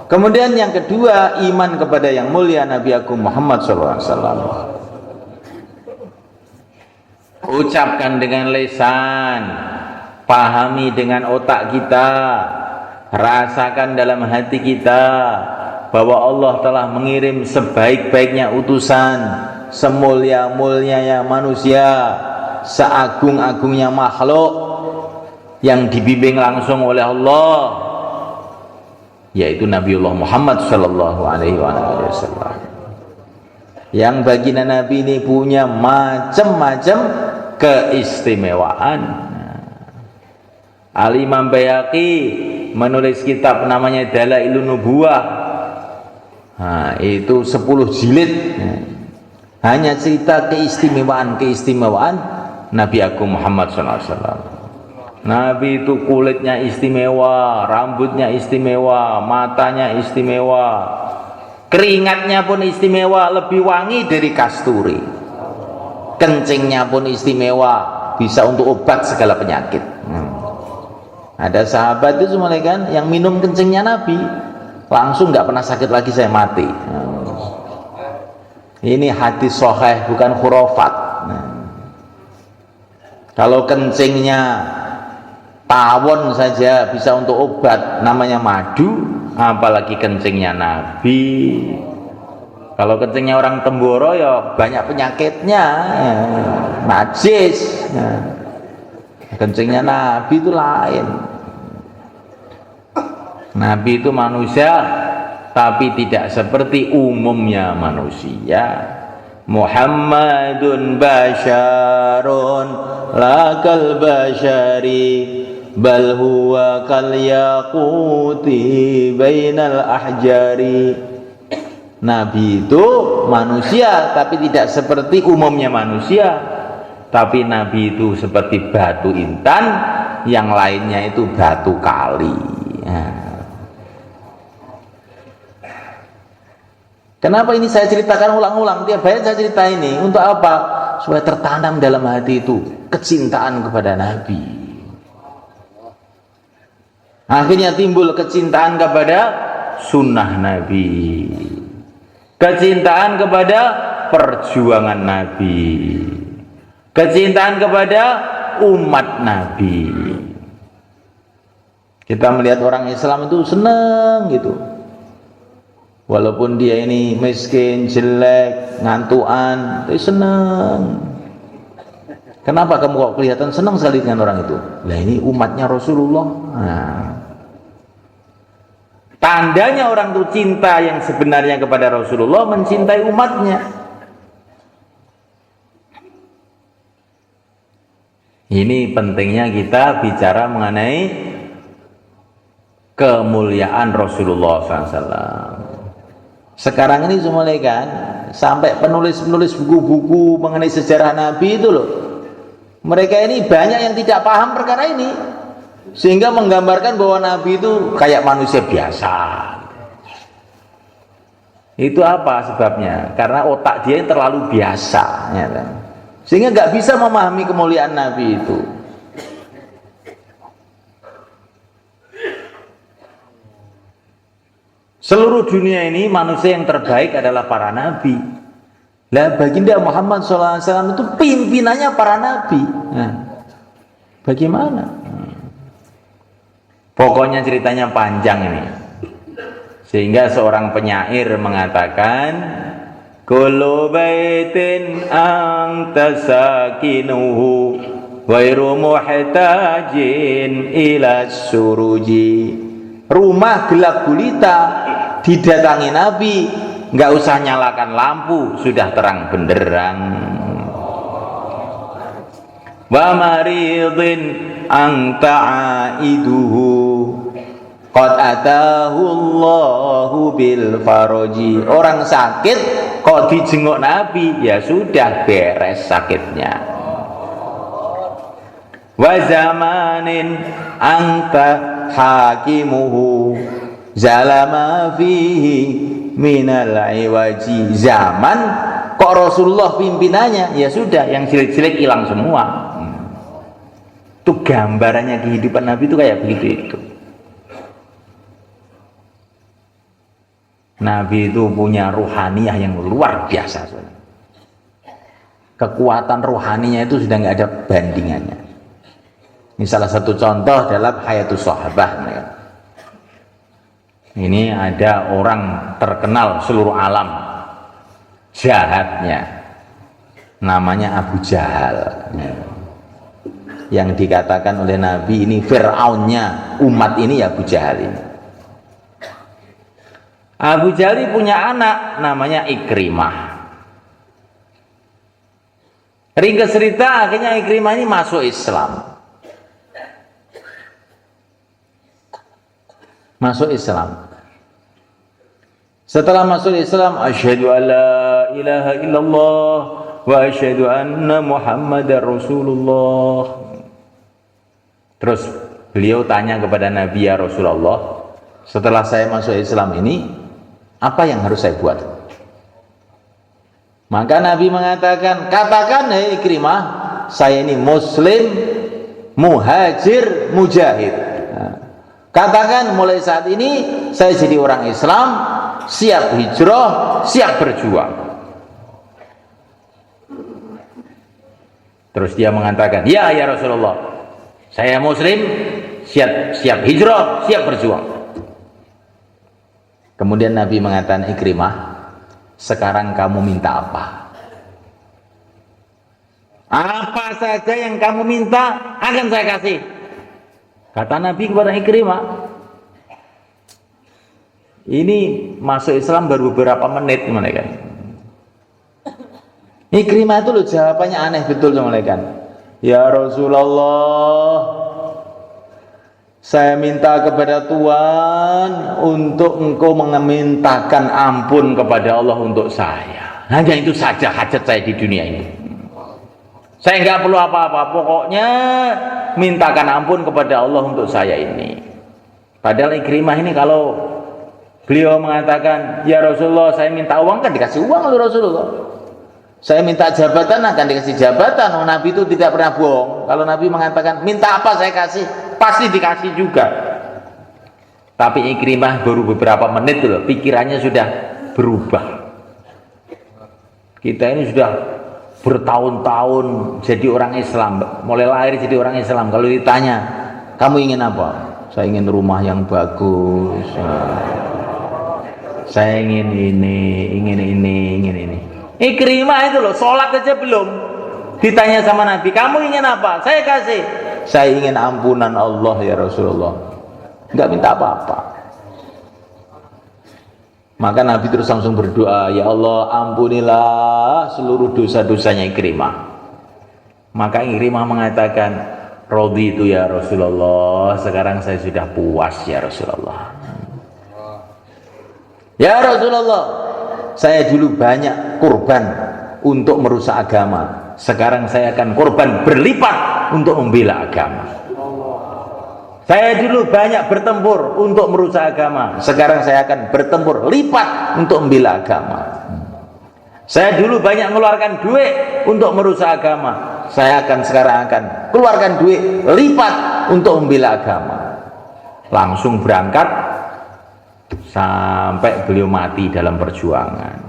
Kemudian yang kedua, iman kepada yang mulia Nabi Agung Muhammad SAW. Ucapkan dengan lisan, pahami dengan otak kita, rasakan dalam hati kita bahwa Allah telah mengirim sebaik-baiknya utusan, semulia-mulianya manusia, seagung-agungnya makhluk yang dibimbing langsung oleh Allah, yaitu Nabiullah Muhammad sallallahu alaihi wasallam. Yang baginda Nabi ini punya macam-macam keistimewaan. Al-Imam Baihaqi menulis kitab namanya Dalailun Nubuwah. Nah, itu 10 jilid. Hanya cerita keistimewaan Nabi Agung Muhammad sallallahu alaihi wasallam. Nabi itu kulitnya istimewa, rambutnya istimewa, matanya istimewa, keringatnya pun istimewa, lebih wangi dari kasturi. Kencingnya pun istimewa, bisa untuk obat segala penyakit. Ada sahabat itu semua kan yang minum kencingnya Nabi langsung nggak pernah sakit lagi, saya mati. Ini hadis sahih, bukan khurafat. Kalau kencingnya tawon saja bisa untuk obat, namanya madu, apalagi kencingnya Nabi. Kalau kencingnya orang Temboro ya banyak penyakitnya, najis. Kencingnya Nabi itu lain. Nabi itu manusia, tapi tidak seperti umumnya manusia. Muhammadun basyarun lakal basyari bal huwa kal yaquti bainal ahjari. Nabi itu manusia tapi tidak seperti umumnya manusia, tapi Nabi itu seperti batu intan, yang lainnya itu batu kali. Kenapa ini saya ceritakan ulang-ulang? Tiap hari saya cerita ini untuk apa? Supaya tertanam dalam hati itu kecintaan kepada Nabi. Akhirnya timbul kecintaan kepada sunnah Nabi, kecintaan kepada perjuangan Nabi, kecintaan kepada umat Nabi. Kita melihat orang Islam itu senang gitu, walaupun dia ini miskin, jelek, ngantuan, tapi senang. Kenapa kamu kok kelihatan senang sekali dengan orang itu? Lah ini umatnya Rasulullah. Nah, tandanya orang itu cinta yang sebenarnya kepada Rasulullah, mencintai umatnya. Ini pentingnya kita bicara mengenai kemuliaan Rasulullah SAW. Sekarang ini semua kan, sampai penulis-penulis buku-buku mengenai sejarah Nabi itu loh, mereka ini banyak yang tidak paham perkara ini, sehingga menggambarkan bahwa Nabi itu kayak manusia biasa. Itu apa sebabnya? Karena otak dia terlalu biasa, ya kan? Sehingga nggak bisa memahami kemuliaan Nabi itu. Seluruh dunia ini manusia yang terbaik adalah para nabi. Lah baginda Muhammad SAW itu pimpinannya para nabi. Nah, bagaimana? Pokoknya ceritanya panjang ini. Sehingga seorang penyair mengatakan, kullu baitin anta sakinuhu ghairu muhtajin ila suruji. Rumah gelap gulita didatangi Nabi, nggak usah nyalakan lampu, sudah terang benderang. Wa maridin anta aiduhu qad atahu Allahu bil faraji. Orang sakit kok dijenguk Nabi, ya sudah beres sakitnya. Wa zamanin anta hakimuhu zalama fihi minal iwaji zaman kok Rasulullah pimpinannya, ya sudah yang jelek-jelek hilang semua. Itu gambarannya kehidupan Nabi itu kayak begitu itu. Nabi itu punya ruhaniyah yang luar biasa. Kekuatan ruhaninya itu sudah nggak ada bandingannya. Ini salah satu contoh dalam Hayatus Sahabah. Ini ada orang terkenal seluruh alam jahatnya, namanya Abu Jahal, yang dikatakan oleh Nabi ini Fir'aunnya umat ini ya Abu Jahal ini. Abu Jahal punya anak namanya Ikrimah. Ringkas cerita akhirnya Ikrimah ini masuk Islam. Masuk Islam. Setelah masuk Islam, asyhadu alla ilaha illallah wa asyhadu anna Muhammadar Rasulullah. Terus beliau tanya kepada Nabi, ya Rasulullah, setelah saya masuk Islam ini, apa yang harus saya buat? Maka Nabi mengatakan, katakan hei Ikrimah, saya ini muslim, muhajir, mujahid. Katakan mulai saat ini saya jadi orang Islam, siap hijrah, siap berjuang. Terus dia mengatakan, ya Rasulullah, saya muslim, siap hijrah, siap berjuang. Kemudian Nabi mengatakan, Ikrimah, sekarang kamu minta apa? Apa saja yang kamu minta akan saya kasih. Kata Nabi kepada Ikrimah. Ini masuk Islam baru beberapa menit mereka. Ikrimah itu loh jawabannya aneh betul sama mereka. Ya Rasulullah, saya minta kepada Tuhan untuk engkau memintakan ampun kepada Allah untuk saya. Hanya itu saja hajat saya di dunia ini. Saya nggak perlu apa-apa, pokoknya mintakan ampun kepada Allah untuk saya ini. Padahal Ikrimah ini kalau beliau mengatakan, ya Rasulullah saya minta uang, kan dikasih uang oleh Rasulullah. Saya minta jabatan, akan dikasih jabatan. Nabi itu tidak pernah bohong. Kalau Nabi mengatakan minta apa saya kasih, pasti dikasih juga. Tapi Ikrimah baru beberapa menit loh, pikirannya sudah berubah. Kita ini sudah bertahun-tahun jadi orang Islam, mulai lahir jadi orang Islam. Kalau ditanya, kamu ingin apa? Saya ingin rumah yang bagus, saya ingin ini. Ikrimah itu loh, sholat aja belum ditanya sama Nabi, kamu ingin apa? Saya kasih. Saya ingin ampunan Allah ya Rasulullah, nggak minta apa-apa. Maka Nabi terus langsung berdoa, ya Allah ampunilah seluruh dosa-dosanya Ikrimah. Maka Ikrimah mengatakan, raditu ya Rasulullah, sekarang saya sudah puas ya Rasulullah. Ya Rasulullah, saya dulu banyak kurban untuk merusak agama, sekarang saya akan kurban berlipat untuk membela agama. Saya dulu banyak bertempur untuk merusak agama, sekarang saya akan bertempur lipat untuk membela agama. Saya dulu banyak mengeluarkan duit untuk merusak agama, saya sekarang akan keluarkan duit lipat untuk membela agama. Langsung berangkat sampai beliau mati dalam perjuangan.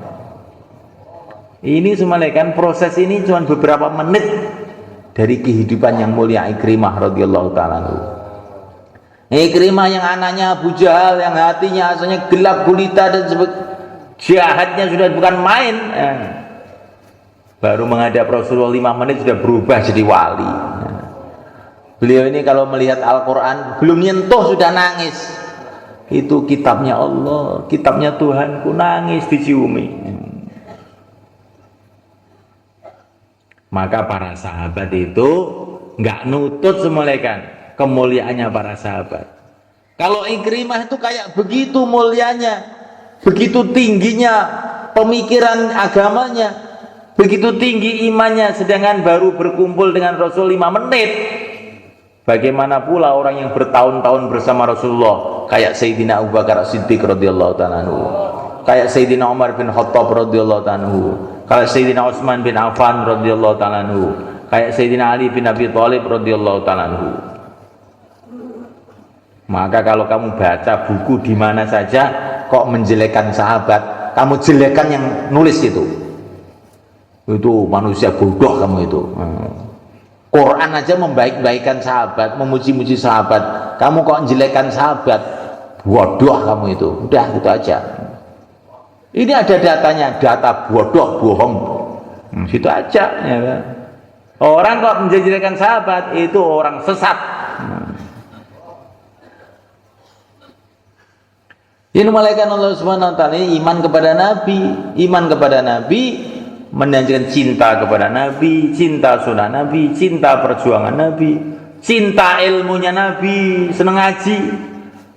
Ini semalekan proses ini cuma beberapa menit dari kehidupan yang mulia Ikrimah radhiyallahu ta'ala anhu. Ikrimah yang anaknya Abu Jahal, yang hatinya asalnya gelap gulita dan jahatnya sudah bukan main, baru menghadap Rasulullah 5 menit sudah berubah jadi wali. Beliau ini kalau melihat Al-Quran belum nyentuh sudah nangis. Itu kitabnya Allah, kitabnya Tuhanku, nangis diciumi. Maka para sahabat itu nggak nutut semalekan kemuliaannya para sahabat. Kalau Ikrimah itu kayak begitu mulianya, begitu tingginya pemikiran agamanya, begitu tinggi imannya, sedangkan baru berkumpul dengan Rasul 5 menit. Bagaimana pula orang yang bertahun-tahun bersama Rasulullah, kayak Sayyidina Abu Bakar As-Siddiq radhiyallahu ta'ala anhu, kayak Sayyidina Umar bin Khattab radhiyallahu anhu, kayak Sayyidina Utsman bin Affan radhiyallahu anhu, kayak Sayyidina Ali bin Abi Thalib radhiyallahu anhu. Maka kalau kamu baca buku di mana saja kok menjelekkan sahabat, kamu jelekkan yang nulis itu manusia bodoh kamu itu. Quran aja membaik-baikan sahabat, memuji-muji sahabat, kamu kok menjelekkan sahabat, bodoh kamu itu. Udah gitu aja. Ini ada datanya, data bodoh, bohong. Situ aja ya kan? Orang kok menjelekkan sahabat itu orang sesat. Ini malaikat Allah Subhanahu wa taala iman kepada Nabi menandakan cinta kepada Nabi, cinta sunnah Nabi, cinta perjuangan Nabi, cinta ilmunya Nabi, senang ngaji,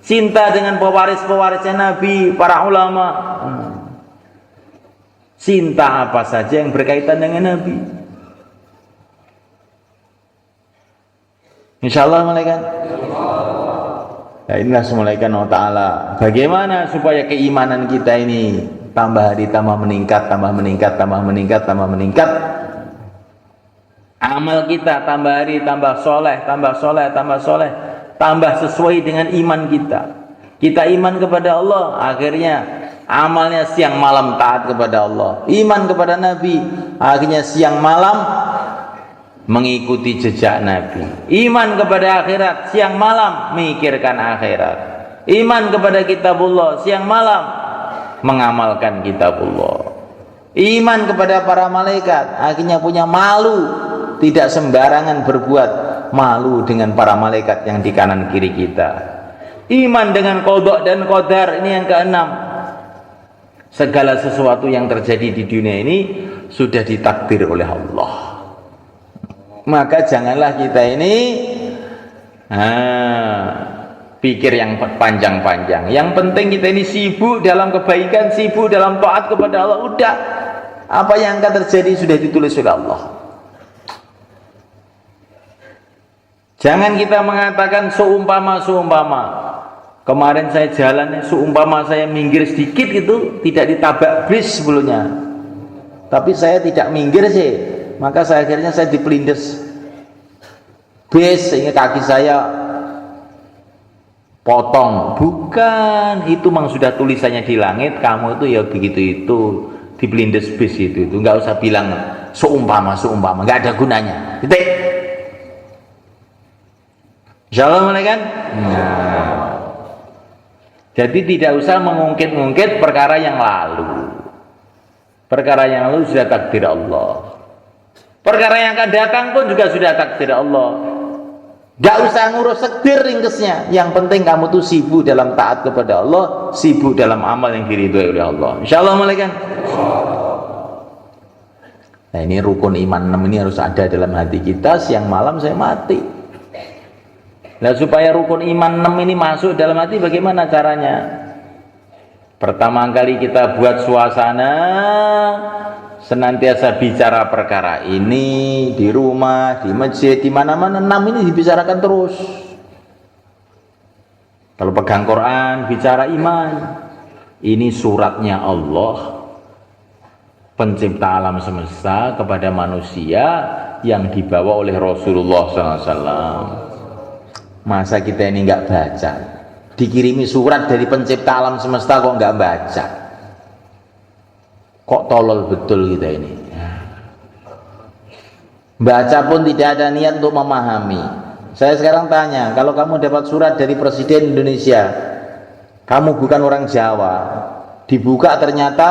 cinta dengan pewaris-pewarisnya Nabi, para ulama, cinta apa saja yang berkaitan dengan Nabi. Insyaallah malaikat. Ya, inilah malaikat Allah Ta'ala. Bagaimana supaya keimanan kita ini tambah hari tambah meningkat, tambah meningkat, tambah meningkat, tambah meningkat. Amal kita tambah hari tambah soleh, tambah soleh, tambah soleh, tambah sesuai dengan iman kita. Kita iman kepada Allah, akhirnya amalnya siang malam taat kepada Allah. Iman kepada Nabi, akhirnya siang malam mengikuti jejak Nabi. Iman kepada akhirat, siang malam memikirkan akhirat. Iman kepada kitabullah, siang malam mengamalkan kitabullah. Iman kepada para malaikat, akhirnya punya malu, tidak sembarangan berbuat, malu dengan para malaikat yang di kanan kiri kita. Iman dengan qada dan qadar, ini yang keenam. Segala sesuatu yang terjadi di dunia ini sudah ditakdir oleh Allah. Maka janganlah kita ini pikir yang panjang-panjang. Yang penting kita ini sibuk dalam kebaikan, sibuk dalam taat kepada Allah. Udah, apa yang akan terjadi sudah ditulis oleh Allah. Jangan kita mengatakan seumpama. Kemarin saya jalan, seumpama saya minggir sedikit itu tidak ditabrak bis sebelumnya. Tapi saya tidak minggir sih, maka akhirnya saya dipelindes bis sehingga kaki saya potong. Bukan, itu memang sudah tulisannya di langit, kamu itu ya begitu itu dipelindes bis itu nggak usah bilang seumpama, nggak ada gunanya. Titik. Insyaallah malaikat. Jadi tidak usah mengungkit-ungkit perkara yang lalu. Perkara yang lalu sudah takdir Allah. Perkara yang akan datang pun juga sudah takdir Allah. Gak usah ngurus sektir ringkesnya. Yang penting kamu tuh sibuk dalam taat kepada Allah, sibuk dalam amal yang diridhoi oleh Allah. Insyaallah malaikat. Nah, ini rukun iman 6 ini harus ada dalam hati kita. Siang malam saya mati. Nah, supaya rukun iman 6 ini masuk dalam hati, bagaimana caranya? Pertama kali kita buat suasana senantiasa bicara perkara ini di rumah, di masjid, di mana-mana. 6 ini dibicarakan terus. Kalau pegang Quran, bicara iman. Ini suratnya Allah, pencipta alam semesta kepada manusia yang dibawa oleh Rasulullah SAW. Masa kita ini nggak baca? Dikirimi surat dari pencipta alam semesta kok nggak baca? Kok tolol betul kita ini? Baca pun tidak ada niat untuk memahami. Saya sekarang tanya, kalau kamu dapat surat dari Presiden Indonesia, kamu bukan orang Jawa, dibuka ternyata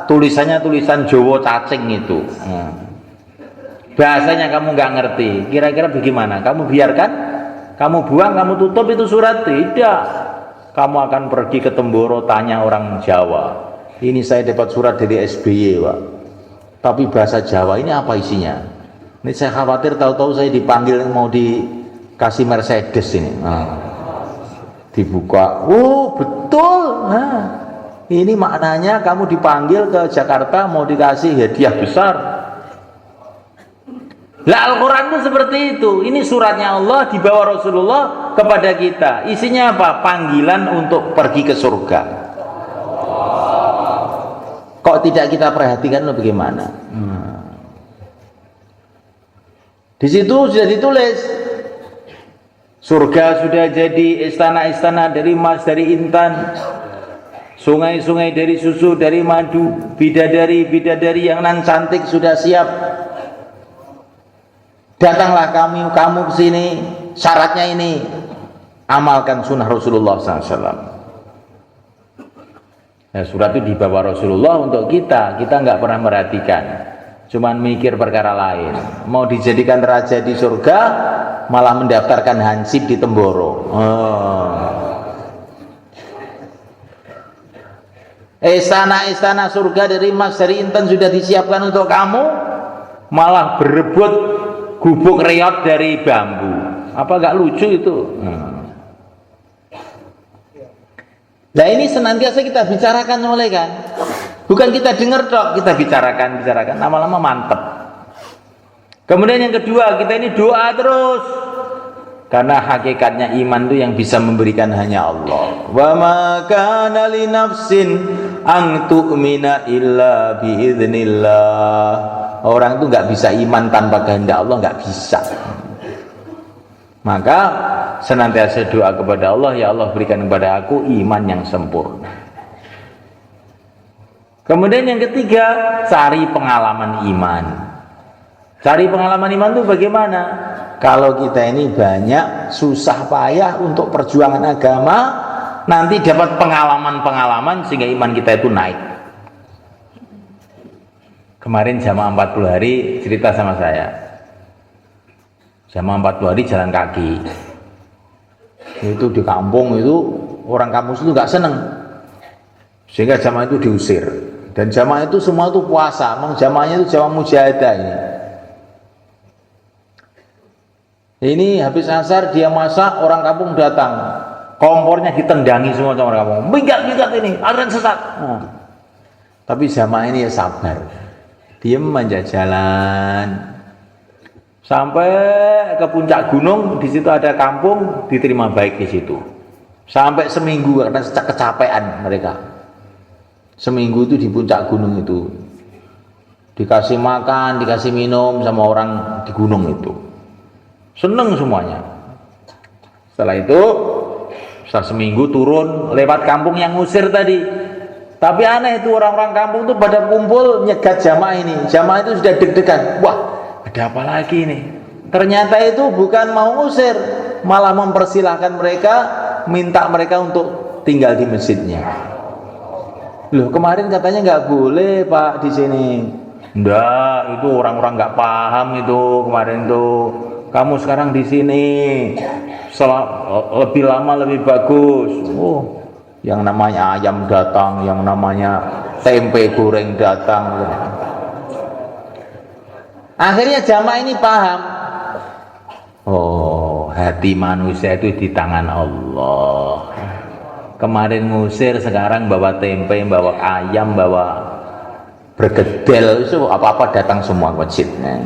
tulisannya tulisan Jawa cacing itu. Bahasanya kamu nggak ngerti, kira-kira bagaimana? Kamu biarkan? Kamu buang, kamu tutup itu surat? Tidak. Kamu akan pergi ke Temboro, tanya orang Jawa. Ini saya dapat surat dari SBY, Pak. Tapi bahasa Jawa, ini apa isinya? Ini saya khawatir tahu-tahu saya dipanggil mau dikasih Mercedes ini. Dibuka. Oh, betul. Ini maknanya kamu dipanggil ke Jakarta mau dikasih hadiah besar. Lah Al-Quran itu seperti itu. Ini suratnya Allah dibawa Rasulullah kepada kita. Isinya apa? Panggilan untuk pergi ke surga. Kok tidak kita perhatikan bagaimana? Di situ sudah ditulis surga sudah jadi istana-istana dari emas, dari intan, sungai-sungai dari susu, dari madu, bidadari-bidadari yang nan cantik sudah siap. Datanglah kamu ke sini, syaratnya ini, amalkan sunnah Rasulullah SAW. Nah, surat itu dibawa Rasulullah untuk kita nggak pernah merhatikan, cuman mikir perkara lain. Mau dijadikan raja di surga, malah mendaftarkan hansip di Temboro. Istana-istana surga dari emas, dari intan sudah disiapkan untuk kamu, malah berebut gubuk reot dari bambu. Apa gak lucu itu? Nah ini senantiasa kita bicarakan mulai kan, bukan kita dengar dok, kita bicarakan, lama-lama mantep. Kemudian yang kedua, kita ini doa terus, karena hakikatnya iman itu yang bisa memberikan hanya Allah. Wa ma kana li nafsin an tu'mina illa biiznillah. Orang itu nggak bisa iman tanpa kehendak Allah, nggak bisa. Maka senantiasa doa kepada Allah, ya Allah berikan kepada aku iman yang sempurna. Kemudian yang ketiga, cari pengalaman iman. Cari pengalaman iman itu bagaimana? Kalau kita ini banyak susah payah untuk perjuangan agama, nanti dapat pengalaman-pengalaman sehingga iman kita itu naik. Kemarin jamaah 40 hari cerita sama saya. Jamaah 40 hari jalan kaki. Itu di kampung itu, orang kampung itu nggak seneng. Sehingga jamaah itu diusir. Dan jamaah itu semua itu puasa. Memang jamaahnya itu jamaah mujahadah ini. Ini habis asar dia masak, orang kampung datang, kompornya ditendangi semua sama orang kampung. Minggat ini, aliran sesat. Tapi jamaah ini ya sabar, diem aja jalan sampai ke puncak gunung. Di situ ada kampung, diterima baik di situ. Sampai seminggu karena kecapean mereka. Seminggu itu di puncak gunung itu, dikasih makan, dikasih minum sama orang di gunung itu. Seneng semuanya. Setelah itu setelah seminggu turun lewat kampung yang ngusir tadi. Tapi aneh itu orang-orang kampung itu pada kumpul nyegat jamaah ini. Jamaah itu sudah deg-degan. Wah, ada apa lagi nih? Ternyata itu bukan mau ngusir, malah mempersilahkan mereka, minta mereka untuk tinggal di masjidnya. Loh, kemarin katanya nggak boleh Pak di sini. Nggak, itu orang-orang nggak paham itu kemarin tuh. Kamu sekarang di sini lebih lama lebih bagus. Oh, yang namanya ayam datang, yang namanya tempe goreng datang. Akhirnya jamaah ini paham. Oh, hati manusia itu di tangan Allah. Kemarin ngusir, sekarang bawa tempe, bawa ayam, bawa bergedel, itu apa-apa datang semua ke masjidnya.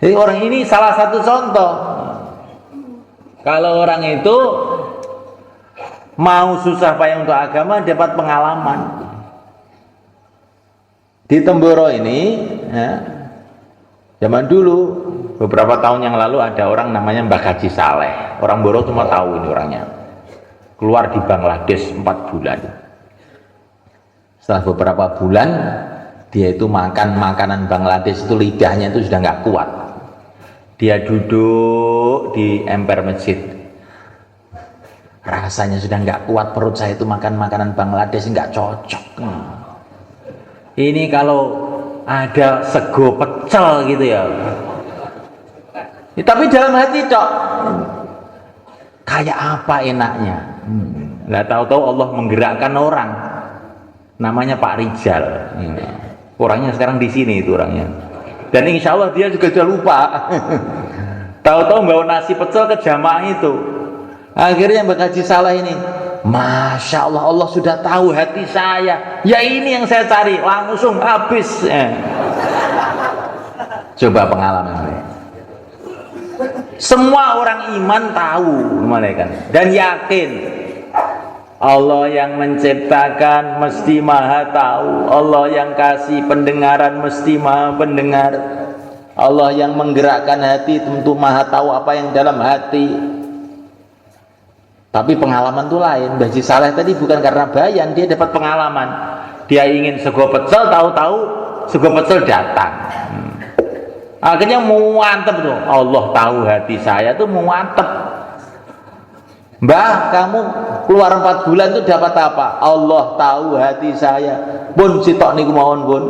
Jadi orang ini salah satu contoh. Kalau orang itu mau susah payah untuk agama, dapat pengalaman. Di Temboro ini, ya, zaman dulu beberapa tahun yang lalu ada orang namanya Mbak Haji Saleh. Orang Boro cuma tahu ini orangnya. Keluar di Bangladesh 4 bulan. Setelah beberapa bulan, dia itu makan makanan Bangladesh itu lidahnya itu sudah nggak kuat. Dia duduk di emper masjid, rasanya sudah nggak kuat, perut saya itu makan makanan Bangladesh nggak cocok. Ini kalau ada sego pecel gitu ya, tapi dalam hati dok, kayak apa enaknya. Nggak tahu-tahu Allah menggerakkan orang, namanya Pak Rijal. Orangnya sekarang di sini itu orangnya. Dan insya Allah dia juga sudah lupa. Tahu-tahu bawa nasi pecel ke jamaah itu. Akhirnya Mbak Haji Saleh ini, Masya Allah, Allah sudah tahu hati saya. Ya ini yang saya cari, langsung habis. Coba pengalaman. Semua orang iman tahu, kan, dan yakin Allah yang menciptakan mesti maha tahu. Allah yang kasih pendengaran mesti maha pendengar. Allah yang menggerakkan hati tentu maha tahu apa yang dalam hati. Tapi pengalaman itu lain. Mbah Haji Saleh tadi bukan karena bayan, dia dapat pengalaman. Dia ingin sego pecel, tahu-tahu sego pecel datang. Akhirnya muantep tuh. Allah tahu hati saya tuh muantep. Mbah, kamu keluar 4 bulan itu dapat apa? Allah tahu hati saya. Pun sitok niku mawon pun.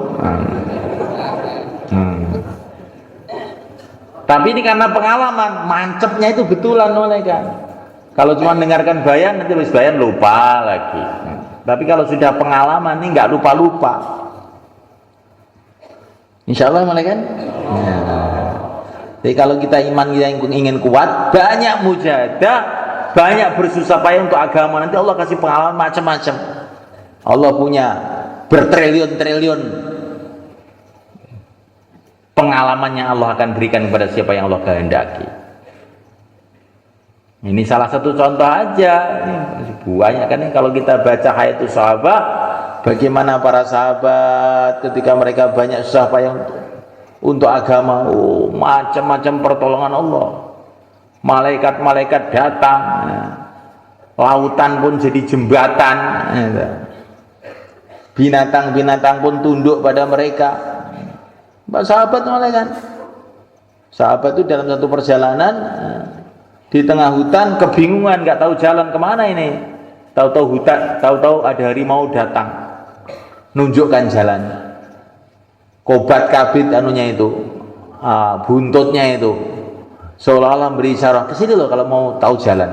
Tapi ini karena pengalaman, mancepnya itu betulan oleh kan. Kalau cuma dengarkan bayan, nanti habis bayan lupa lagi. Tapi kalau sudah pengalaman ini nggak lupa-lupa. Insya Allah mulai kan? Ya. Jadi kalau kita iman kita ingin kuat, banyak mujahadah, banyak bersusah payah untuk agama, nanti Allah kasih pengalaman macam-macam. Allah punya bertriliun-triliun pengalaman yang Allah akan berikan kepada siapa yang Allah kehendaki. Ini salah satu contoh aja. Ini banyak kan kalau kita baca Hayatus Sahabat, bagaimana para sahabat ketika mereka banyak susah payah untuk agama, macam-macam pertolongan Allah. Malaikat-malaikat datang, lautan pun jadi jembatan, binatang-binatang pun tunduk pada mereka. Sahabat malaikat, sahabat itu dalam satu perjalanan di tengah hutan kebingungan, nggak tahu jalan kemana ini. Tahu-tahu hutan, tahu-tahu ada harimau datang, nunjukkan jalan. Kobat kabit anunya itu, buntutnya itu, seolah-olah beri isyarat ke sini loh kalau mau tahu jalan.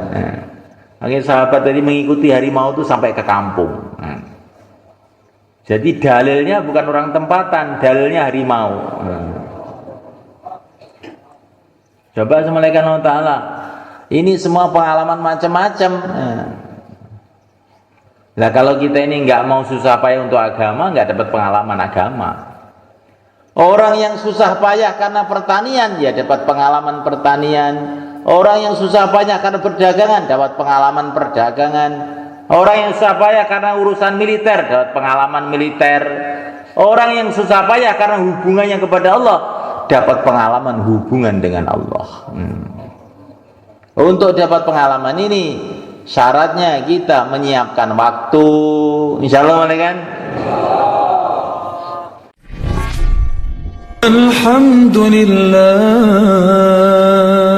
Akhirnya sahabat tadi mengikuti harimau itu sampai ke kampung. Jadi dalilnya bukan orang tempatan, dalilnya harimau. Coba sama Allah Ta'ala. Ini semua pengalaman macam-macam. Nah kalau kita ini nggak mau susah payah untuk agama, nggak dapat pengalaman agama. Orang yang susah payah karena pertanian, ya dapat pengalaman pertanian. Orang yang susah payah karena perdagangan, dapat pengalaman perdagangan. Orang yang susah payah karena urusan militer, dapat pengalaman militer. Orang yang susah payah karena hubungannya kepada Allah, dapat pengalaman hubungan dengan Allah. Untuk dapat pengalaman ini, syaratnya kita menyiapkan waktu. Insyaallah kan? Alhamdulillah